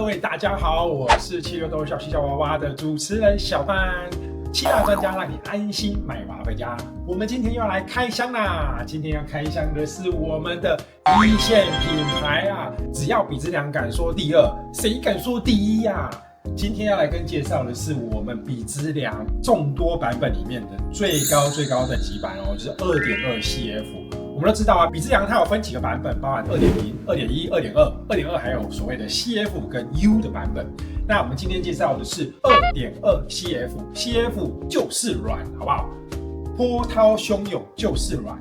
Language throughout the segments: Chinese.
位大家好，我是七六都小七小娃娃的主持人小范，七大专家让你安心买娃回家。我们今天又要来开箱啦！今天要开箱的是我们的一线品牌啊，只要比之良敢说第二，谁敢说第一呀？今天要来跟介绍的是我们比之良众多版本里面的最高等级版哦，就是 2.2 CF。我们都知道啊，比之良它有分几个版本，包含 2.0、2.1、2.2、2.2，还有所谓的 CF 跟 U 的版本。那我们今天介绍的是 2.2 CF，CF 就是软，好不好？波涛汹涌就是软，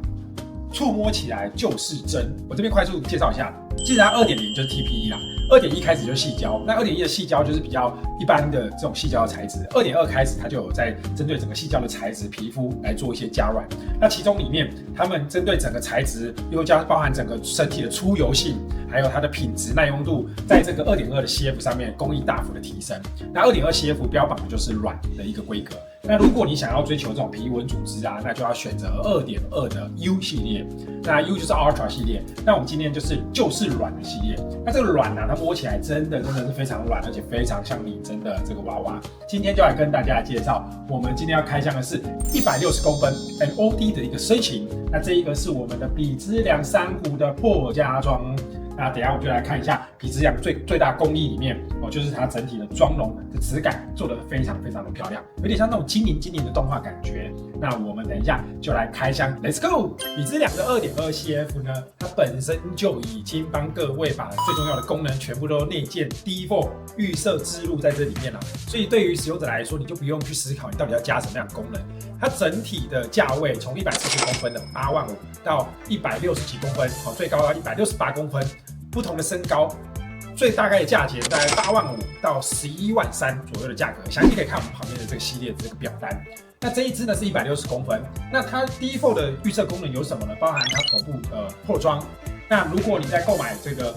触摸起来就是真。我这边快速介绍一下，其实它 2.0 就是 TPE 啦。2.1 开始就是矽胶，那 2.1 的矽胶就是比较一般的这种矽胶的材质。2.2 开始它就有在针对整个矽胶的材质、皮肤来做一些加软。那其中里面，他们针对整个材质，又加包含整个身体的出油性，还有它的品质耐用度，在这个 2.2 的 CF 上面工艺大幅的提升。那 2.2 CF 标榜的就是软的一个规格。那如果你想要追求这种皮纹组织啊，那就要选择 2.2 的 U 系列。那 U 就是 Ultra 系列。那我们今天就是软的系列。那这个软啊，它摸起来真的是非常软，而且非常像拟真的这个娃娃。今天就来跟大家介绍，我们今天要开箱的是160公分 MOD 的一个身形。那这一个是我们的比之良珊瑚的破家装。那等一下我们就来看一下比之良最大工艺里面哦，就是它整体的妆容的质感做得非常的漂亮，有点像那种精灵的动画感觉。那我们等一下就来开箱 ，Let's go！ 比之良的 2.2 CF 呢，它本身就已经帮各位把最重要的功能全部都内建 default 预设置入在这里面了，所以对于使用者来说，你就不用去思考你到底要加什么样的功能。它整体的价位从140公分的8万5到160几公分，最高到168公分。不同的身高，最大概的价钱大概8万5到11万3左右的价格，详细可以看我们旁边的这个系列的这个表单。那这一支呢是160公分，那它 default 的预设功能有什么呢？包含它头部破妆。那如果你在购买这个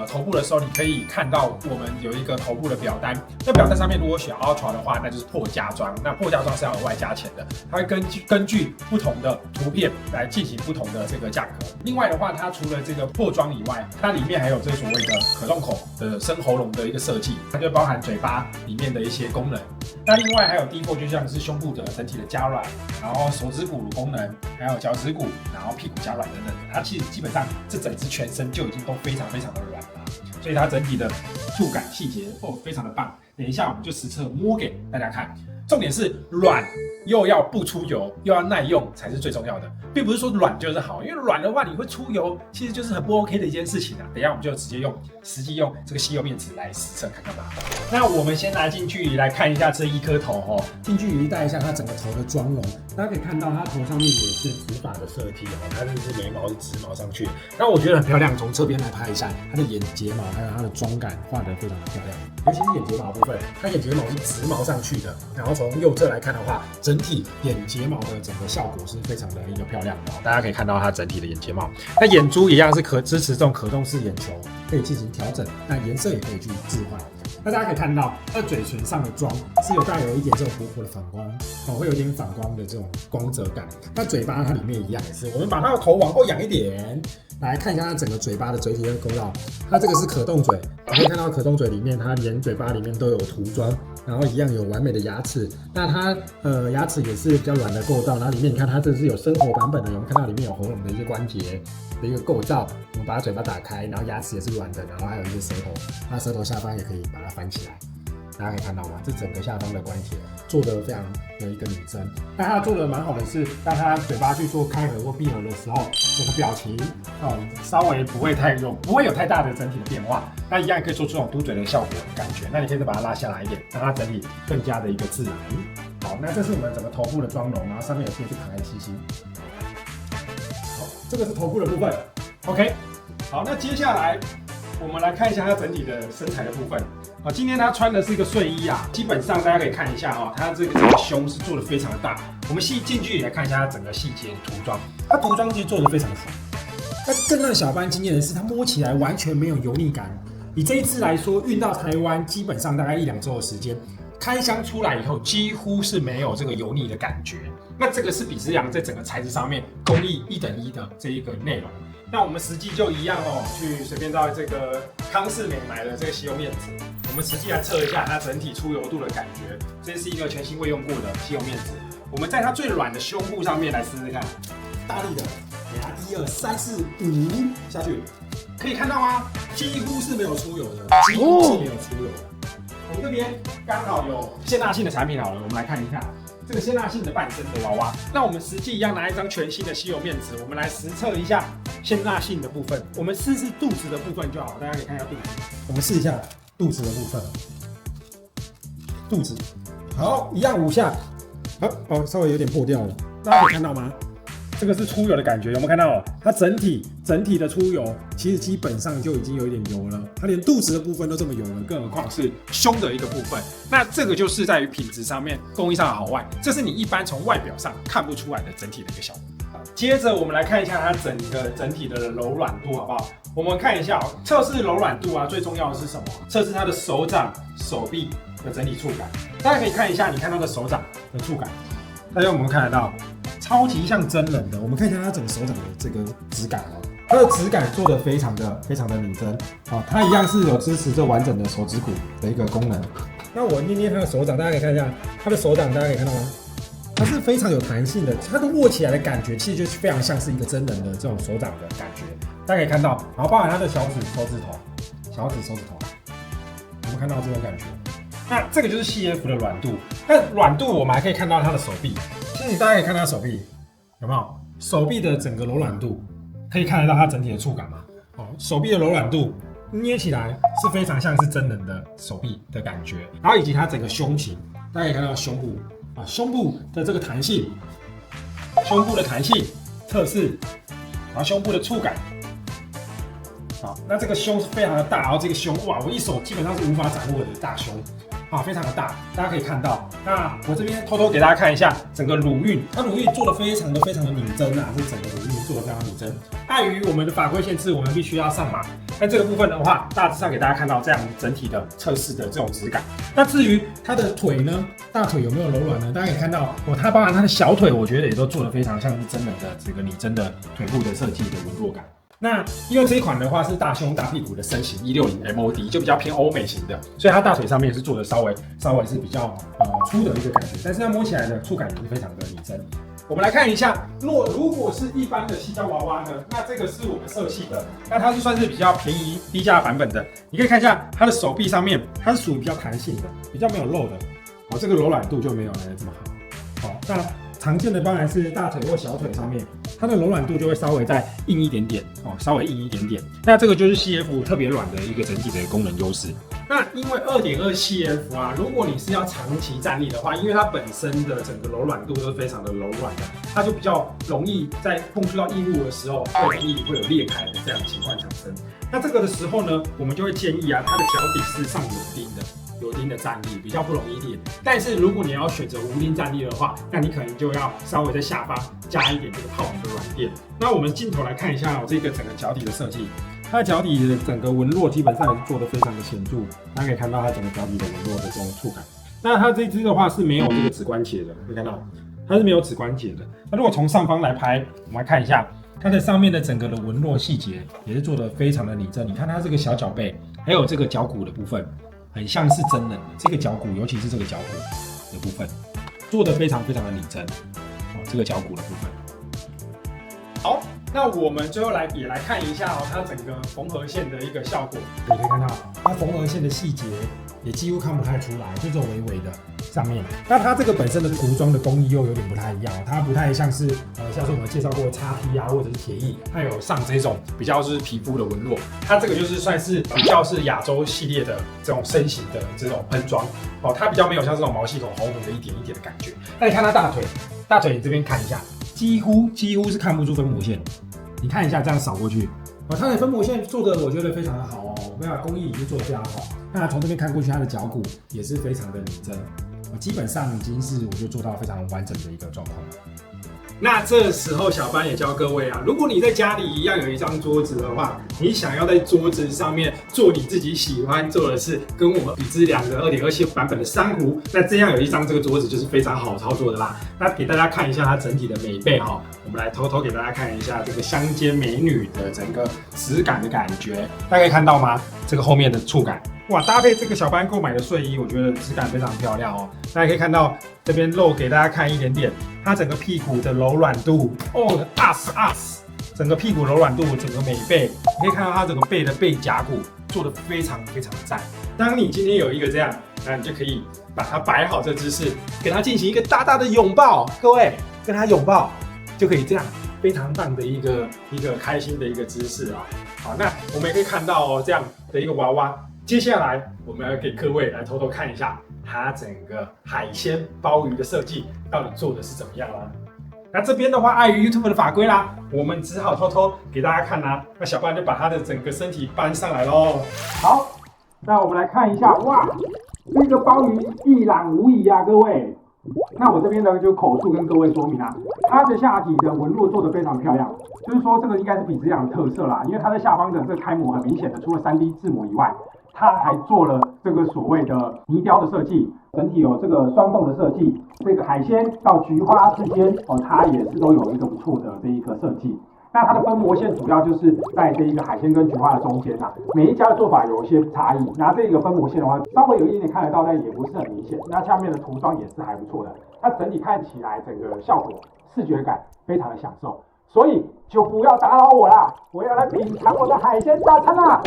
头部的时候，你可以看到我们有一个头部的表单，那表单上面如果选 Ultra 的话，那就是破家装，那破家装是要额外加钱的，它会根据不同的图片来进行不同的这个价格。另外的话，它除了这个破妆以外，它里面还有这所谓的可动口的深喉咙的一个设计，它就包含嘴巴里面的一些功能。那另外还有default就像是胸部的整体的加软，然后手指骨功能，还有脚趾骨，然后屁股加软等等的，它其实基本上这整只全身就已经都非常的软了，所以它整体的触感细节非常的棒。等一下我们就实测摸给大家看，重点是软又要不出油又要耐用才是最重要的，并不是说软就是好，因为软的话你会出油，其实就是很不 OK 的一件事情啊。等一下我们就实际用这个吸油面纸来实测看看吧。那我们先拿近距离来看一下这一颗头哦，近距离带一下它整个头的妆容，大家可以看到它头上面也是直发的设计哦，它就是眉毛是直毛上去，那我觉得很漂亮。从侧边来拍一下，它的眼睫毛还有它的妆感画得非常的漂亮，尤其是眼睫毛部分，它眼睫毛是直毛上去的，然后从右侧来看的话，整体眼睫毛的整个效果是非常的一个漂亮的哦，大家可以看到它整体的眼睫毛，那眼珠一样是支持这种可动式眼球，可以进行调整，那颜色也可以去置换。那大家可以看到，它嘴唇上的妆是带有一点这种薄薄的反光，会有一点反光的这种光泽感。那嘴巴它里面一样也是，我们把它的头往后仰一点，来看一下它整个嘴巴的嘴体的构造。它这个是可动嘴，可以看到可动嘴里面，它连嘴巴里面都有涂装，然后一样有完美的牙齿。那它牙齿也是比较软的构造，然后里面你看它这是有生活版本的，我们看到里面有喉咙的一些关节的一个构造。我们把它嘴巴打开，然后牙齿也是软的，然后还有一些舌头，那舌头下方也可以把它翻起来。大家可以看到吗？这整个下方的关节做得非常有一个拟真。那它做得蛮好的是，当它嘴巴去做开合或闭合的时候，整个表情稍微不会有太大的整体的变化。那一样也可以做出这种嘟嘴的效果感觉。那你可以再把它拉下来一点，让它整体更加的一个自然。好，那这是我们整个头部的妆容，然后上面有贴是可爱的星星。好，这个是头部的部分。OK， 好，那接下来我们来看一下它整体的身材的部分。今天他穿的是一个睡衣啊，基本上大家可以看一下哈，它这个整个胸是做的非常的大。我们近距离来看一下它整个细节的涂装，它涂装其实做的非常的好。那更让小班惊艳的是，它摸起来完全没有油腻感。以这一支来说，运到台湾基本上大概1-2周的时间，开箱出来以后几乎是没有这个油腻的感觉。那这个是比之洋在整个材质上面工艺1等1的这一个内容。那我们实际就一样哦，去随便到这个康士美买的这个吸油面纸，我们实际来测一下它整体出油度的感觉。这是一个全新未用过的吸油面纸，我们在它最软的胸部上面来试试看，大力的给它1、2、3、4、5下去，可以看到吗？几乎是没有出油的，几乎是没有出油的。我们这边刚好有限纳性的产品好了，我们来看一下。这个限纳性的半身的娃娃，那我们实际一样拿一张全新的吸油面纸，我们来实测一下限纳性的部分。我们试试肚子的部分就好，大家可以看一下肚子。我们试一下肚子的部分，肚子好，一样5下，好，稍微有点破掉了，大家可以看到吗？这个是出油的感觉，有没有看到？它整体的出油，其实基本上就已经有一点油了。它连肚子的部分都这么油了，更何况是胸的一个部分。那这个就是在于品质上面、工艺上的好坏，这是你一般从外表上看不出来的整体的一个效果。接着我们来看一下它整体的柔软度，好不好？我们看一下测试柔软度啊，最重要的是什么？测试它的手掌、手臂的整体触感。大家可以看一下，你看它的手掌的触感，大家有没有看得到？超级像真人的，我们看一下它整个手掌的这个质感哦，它的质感做得非常的拟真，好，它一样是有支持这完整的手指骨的一个功能。那我捏捏它的手掌，大家可以看一下它的手掌，大家可以看到吗？它是非常有弹性的，它的握起来的感觉其实就是非常像是一个真人的这种手掌的感觉，大家可以看到，然后包含它的手指头，有没有看到这种感觉？那这个就是 CF 的软度，那软度我们还可以看到它的手臂。其实大家可以看它的手臂，有没有？手臂的整个柔软度，可以看得到它整体的触感吗？哦，手臂的柔软度捏起来是非常像是真人的手臂的感觉，然后以及它整个胸型，大家可以看到胸部啊，胸部的这个弹性，测试，然后胸部的触感。好，那这个胸是非常的大，然后这个胸哇，我一手基本上是无法掌握的大胸。啊，非常的大，大家可以看到。那我这边偷偷给大家看一下整个乳晕，它乳晕做的非常的拟真啊，这整个乳晕做的非常拟真。碍于我们的法规限制，我们必须要上码。那这个部分的话，大致上给大家看到这样整体的测试的这种质感。那至于它的腿呢，大腿有没有柔软呢？大家可以看到，它包含它的小腿，我觉得也都做的非常像是真人的这个拟真的腿部的设计的纹络感。那因为这一款的话是大胸大屁股的身形160 MOD， 就比较偏欧美型的，所以它大腿上面是做的稍微是比较粗的一个感觉，但是它摸起来的触感也是非常的拟真。我们来看一下，如果是一般的矽胶娃娃呢，那这个是我们色系的，那它是算是比较便宜低价版本的。你可以看一下它的手臂上面，它是属于比较弹性的，比较没有肉的，这个柔软度就没有来的这么好。好，那常见的当然是大腿或小腿上面，它的柔软度就会稍微再硬一点点稍微硬一点点。那这个就是 CF 特别软的一个整体的功能优势。那因为2.2 CF 啊，如果你是要长期站立的话，因为它本身的整个柔软度都是非常的柔软的，它就比较容易在碰触到硬物的时候，会有裂开的这样的情况产生。那这个的时候呢，我们就会建议啊，它的脚底是上有钉的站立，比较不容易裂。但是如果你要选择无钉站立的话，那你可能就要稍微在下方加一点这个泡棉的软垫。那我们镜头来看一下这个整个脚底的设计，它的脚底的整个纹络基本上也是做的非常的显著，大家可以看到它整个脚底的纹络的这种触感。那它这只的话是没有这个指关节的，可以看到它是没有指关节的。那如果从上方来拍，我们来看一下它的上面的整个的纹络细节也是做的非常的拟真。你看它这个小脚背，还有这个脚骨的部分。很像是真人的这个脚骨，尤其是这个脚骨的部分，做的非常的拟真。这个脚骨的部分。好，那我们最后也来看一下它整个缝合线的一个效果。你可以看到它缝合线的细节也几乎看不太出来，就这种微微的上面。那它这个本身的涂装的工艺又有点不太一样，它不太像是像是我们介绍过的XT啊或者是铁艺，它有上这种比较是皮肤的纹络。它这个就是算是比较是亚洲系列的这种身形的这种喷装它比较没有像这种毛细孔红红的一点一点的感觉。那你看它大腿你这边看一下，几乎是看不出分母线。你看一下这样扫过去，它的分母线做的我觉得非常的好工艺已经做得非常好。那从这边看过去，它的脚骨也是非常的拟真，基本上已经是我觉得做到非常完整的一个状况了。那这时候小班也教各位啊，如果你在家里一样有一张桌子的话，你想要在桌子上面做你自己喜欢做的事，跟我们比之两个2.27版本的珊瑚，那这样有一张这个桌子就是非常好操作的啦。那给大家看一下它整体的美背哈，我们来偷偷给大家看一下这个乡间美女的整个质感的感觉，大家可以看到吗？这个后面的触感。哇，搭配这个小班购买的睡衣，我觉得质感非常漂亮哦。大家可以看到这边露给大家看一点点，它整个屁股的柔软度哦，us， 整个屁股柔软度，整个美背，你可以看到它整个背的背夹骨做的非常非常的赞。当你今天有一个这样，那你就可以把它摆好这姿势，给它进行一个大大的拥抱，各位跟它拥抱就可以这样。非常棒的一个开心的一个姿势啊！好，那我们也可以看到哦，这样的一个娃娃。接下来我们要给各位来偷偷看一下它整个海鲜鲍鱼的设计到底做的是怎么样啦。那这边的话，碍于 YouTube 的法规啦，我们只好偷偷给大家看啦。那小班就把他的整个身体搬上来喽。好，那我们来看一下，哇，这个鲍鱼一览无遗啊，各位。那我这边呢就口述跟各位说明啊，它的下体的纹路做得非常漂亮，就是说这个应该是比质量的特色啦，因为它的下方的这个开模很明显的，除了3D 字模以外，它还做了这个所谓的泥雕的设计，整体有这个双缝的设计，这个海鲜到菊花之间哦，它也是都有一个不错的这一个设计。那它的分模线主要就是在这一个海鲜跟菊花的中间啊，每一家的做法有一些差异。那这个分模线的话，稍微有一点点看得到，但也不是很明显。那下面的涂装也是还不错的，它整体看起来整个效果视觉感非常的享受。所以就不要打扰我啦，我要来品尝我的海鲜大餐啦！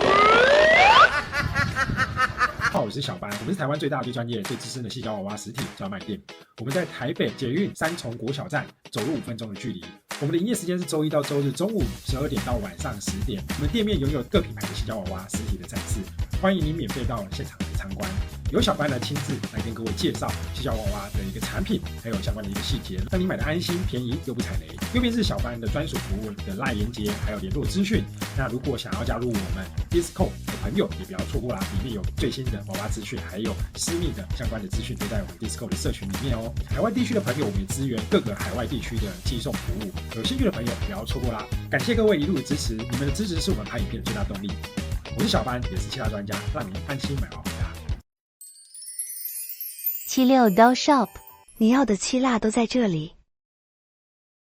好，我是小班，我们是台湾最大、最专业、最资深的矽胶娃娃实体专卖店。我们在台北捷运3重国小站走路5分钟的距离。我们的营业时间是周一到周日中午12点到晚上10点。我们店面拥有各品牌的矽胶娃娃实体的展示，欢迎您免费到现场来参观。由小班来亲自来跟各位介绍矽胶娃娃的一个产品，还有相关的一个细节，让你买的安心、便宜又不踩雷。右边是小班的专属服务的LINE连结，还有联络资讯。那如果想要加入我们 Discord 的朋友，也不要错过啦，里面有最新的娃娃资讯，还有私密的相关的资讯都在我们 Discord 的社群里面哦。海外地区的朋友，我们也支援各个海外地区的寄送服务，有兴趣的朋友不要错过啦。感谢各位一路的支持，你们的支持是我们拍影片的最大动力。我是小班，也是其他专家，让您安心买娃回家。76 Doll Shop， 你要的7辣都在这里。